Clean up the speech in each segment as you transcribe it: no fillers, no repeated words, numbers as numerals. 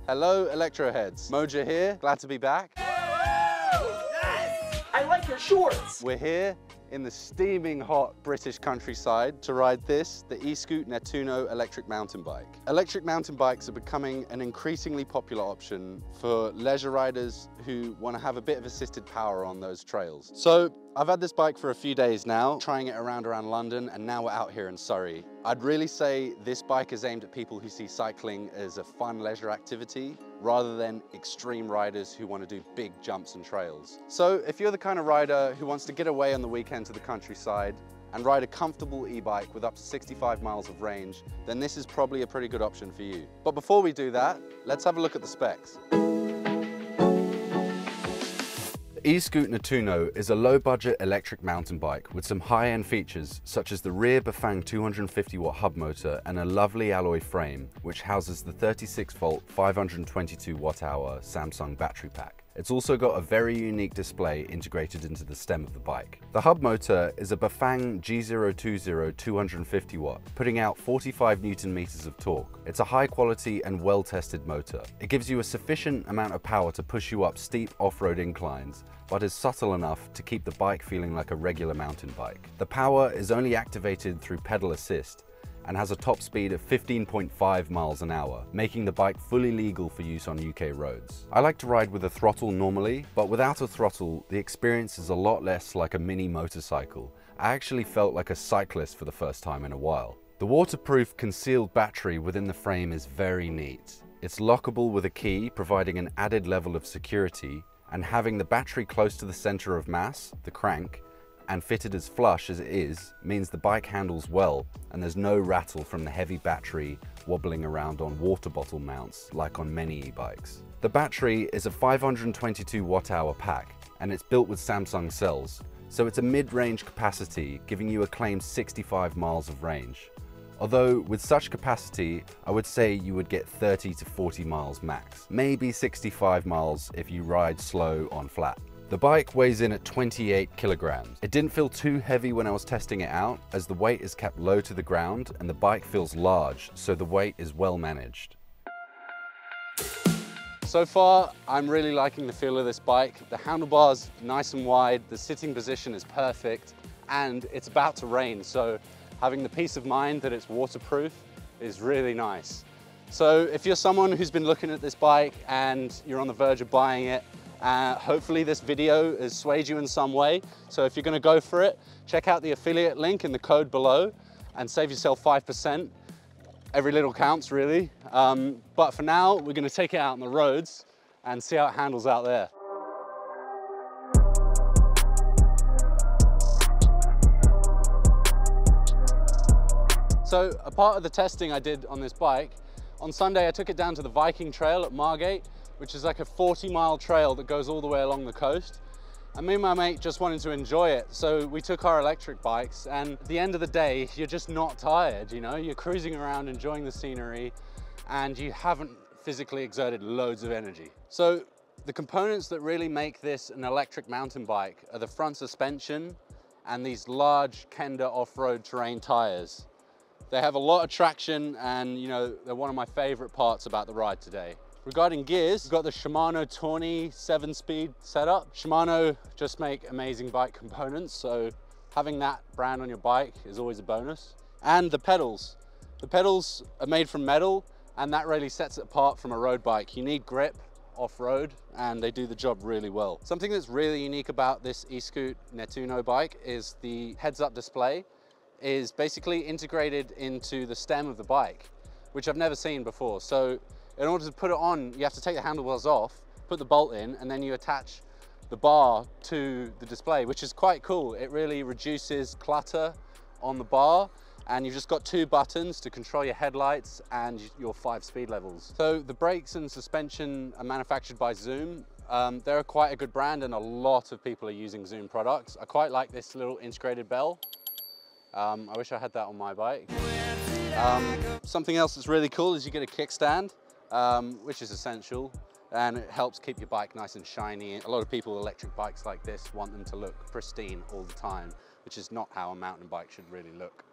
Hello, Electroheads. Moja here, glad to be back. Yes! I like your shorts! We're here in the steaming hot British countryside to ride this, the ESKUTE Netuno electric mountain bike. Electric mountain bikes are becoming an increasingly popular option for leisure riders who want to have a bit of assisted power on those trails. So I've had this bike for a few days now, trying it around London, and now we're out here in Surrey. I'd really say this bike is aimed at people who see cycling as a fun leisure activity rather than extreme riders who want to do big jumps and trails. So if you're the kind of rider who wants to get away on the weekend to the countryside and ride a comfortable e-bike with up to 65 miles of range, then this is probably a pretty good option for you. But before we do that, let's have a look at the specs. The ESKUTE Netuno is a low-budget electric mountain bike with some high-end features such as the rear Bafang 250-watt hub motor and a lovely alloy frame which houses the 36-volt 522-watt-hour Samsung battery pack. It's also got a very unique display integrated into the stem of the bike. The hub motor is a Bafang G020 250-watt, putting out 45 Nm of torque. It's a high-quality and well-tested motor. It gives you a sufficient amount of power to push you up steep off-road inclines, but is subtle enough to keep the bike feeling like a regular mountain bike. The power is only activated through pedal assist and has a top speed of 15.5 miles an hour, making the bike fully legal for use on UK roads. I like to ride with a throttle normally, but without a throttle, the experience is a lot less like a mini motorcycle. I actually felt like a cyclist for the first time in a while. The waterproof concealed battery within the frame is very neat. It's lockable with a key, providing an added level of security, and having the battery close to the center of mass, the crank, and fitted as flush as it is, means the bike handles well and there's no rattle from the heavy battery wobbling around on water bottle mounts like on many e-bikes. The battery is a 522 watt-hour pack and it's built with Samsung cells, so it's a mid-range capacity giving you a claimed 65 miles of range. Although with such capacity, I would say you would get 30 to 40 miles max, maybe 65 miles if you ride slow on flat. The bike weighs in at 28 kilograms. It didn't feel too heavy when I was testing it out, as the weight is kept low to the ground and the bike feels large, so the weight is well managed. So far, I'm really liking the feel of this bike. The handlebars nice and wide, the sitting position is perfect, and it's about to rain, so having the peace of mind that it's waterproof is really nice. So if you're someone who's been looking at this bike and you're on the verge of buying it, hopefully this video has swayed you in some way. So if you're going to go for it, check out the affiliate link in the code below and save yourself 5%. Every little counts really. But for now, we're going to take it out on the roads and see how it handles out there. So a part of the testing I did on this bike, on Sunday I took it down to the Viking Trail at Margate, which is like a 40-mile trail that goes all the way along the coast. And me and my mate just wanted to enjoy it. So we took our electric bikes, and at the end of the day, you're just not tired, you know? You're cruising around, enjoying the scenery, and you haven't physically exerted loads of energy. So the components that really make this an electric mountain bike are the front suspension and these large Kenda off-road terrain tires. They have a lot of traction, and you know, they're one of my favorite parts about the ride today. Regarding gears, we've got the Shimano Tawny 7-speed setup. Shimano just make amazing bike components, so having that brand on your bike is always a bonus. And the pedals. The pedals are made from metal, and that really sets it apart from a road bike. You need grip off-road, and they do the job really well. Something that's really unique about this ESKUTE Netuno bike is the heads-up display is basically integrated into the stem of the bike, which I've never seen before. So in order to put it on, you have to take the handlebars off, put the bolt in, and then you attach the bar to the display, which is quite cool. It really reduces clutter on the bar, and you've just got 2 buttons to control your headlights and your 5 speed levels. So the brakes and suspension are manufactured by Zoom. They're quite a good brand, and a lot of people are using Zoom products. I quite like this little integrated bell. I wish I had that on my bike. Something else that's really cool is you get a kickstand, which is essential, and it helps keep your bike nice and shiny. A lot of people with electric bikes like this want them to look pristine all the time, which is not how a mountain bike should really look.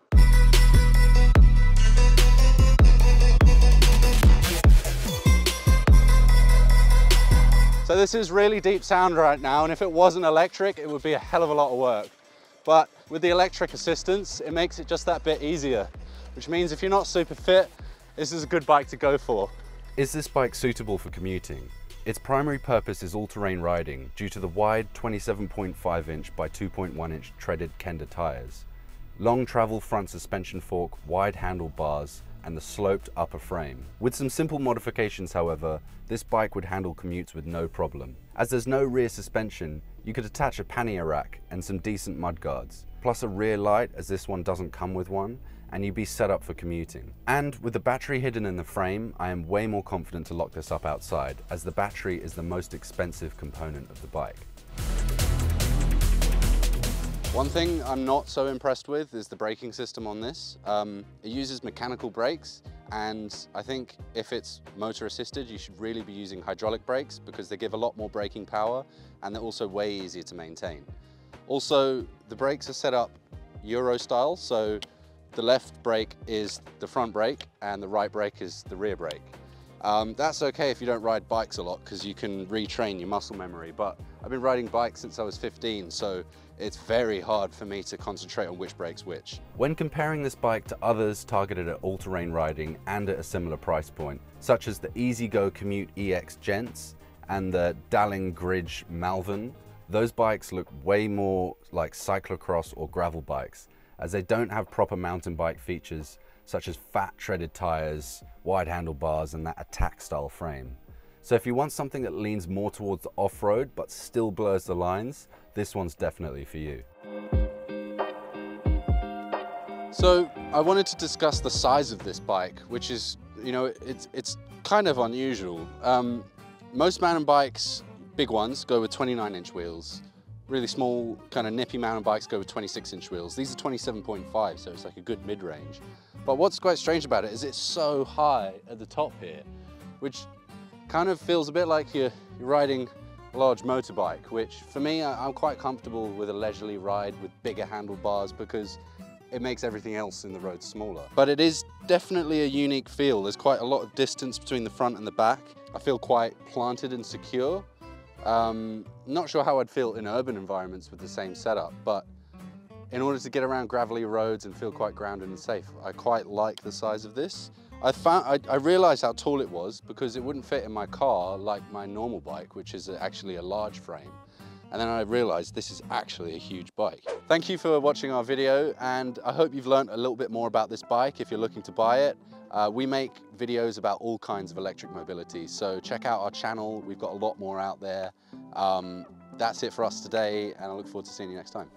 So this is really deep sound right now, and if it wasn't electric, it would be a hell of a lot of work. But with the electric assistance, it makes it just that bit easier, which means if you're not super fit, this is a good bike to go for. Is this bike suitable for commuting? Its primary purpose is all-terrain riding due to the wide 27.5 inch by 2.1 inch treaded Kenda tyres, long travel front suspension fork, wide handlebars, and the sloped upper frame. With some simple modifications, however, this bike would handle commutes with no problem. As there's no rear suspension, you could attach a pannier rack and some decent mudguards, plus a rear light as this one doesn't come with one, and you'd be set up for commuting. And with the battery hidden in the frame, I am way more confident to lock this up outside, as the battery is the most expensive component of the bike. One thing I'm not so impressed with is the braking system on this. It uses mechanical brakes, and I think if it's motor assisted, you should really be using hydraulic brakes because they give a lot more braking power and they're also way easier to maintain. Also, the brakes are set up Euro style, so the left brake is the front brake and the right brake is the rear brake. That's okay if you don't ride bikes a lot because you can retrain your muscle memory, but I've been riding bikes since I was 15, so it's very hard for me to concentrate on which brake's which. When comparing this bike to others targeted at all-terrain riding and at a similar price point, such as the EasyGo Commute EX Gents and the Dalling Gridge Malvern, those bikes look way more like cyclocross or gravel bikes, as they don't have proper mountain bike features such as fat treaded tires, wide handlebars, and that attack style frame. So if you want something that leans more towards the off-road but still blurs the lines, this one's definitely for you. So I wanted to discuss the size of this bike, which is, you know, it's kind of unusual. Most mountain bikes, big ones, go with 29-inch wheels. Really small, kind of nippy mountain bikes go with 26-inch wheels. These are 27.5, so it's like a good mid-range. But what's quite strange about it is it's so high at the top here, which kind of feels a bit like you're riding a large motorbike, which for me, I'm quite comfortable with a leisurely ride with bigger handlebars because it makes everything else in the road smaller. But it is definitely a unique feel. There's quite a lot of distance between the front and the back. I feel quite planted and secure. Not sure how I'd feel in urban environments with the same setup, but in order to get around gravelly roads and feel quite grounded and safe, I quite like the size of this. I realized how tall it was because it wouldn't fit in my car like my normal bike, which is actually a large frame. And then I realized this is actually a huge bike. Thank you for watching our video, and I hope you've learned a little bit more about this bike if you're looking to buy it. We make videos about all kinds of electric mobility, so check out our channel. We've got a lot more out there. That's it for us today, and I look forward to seeing you next time.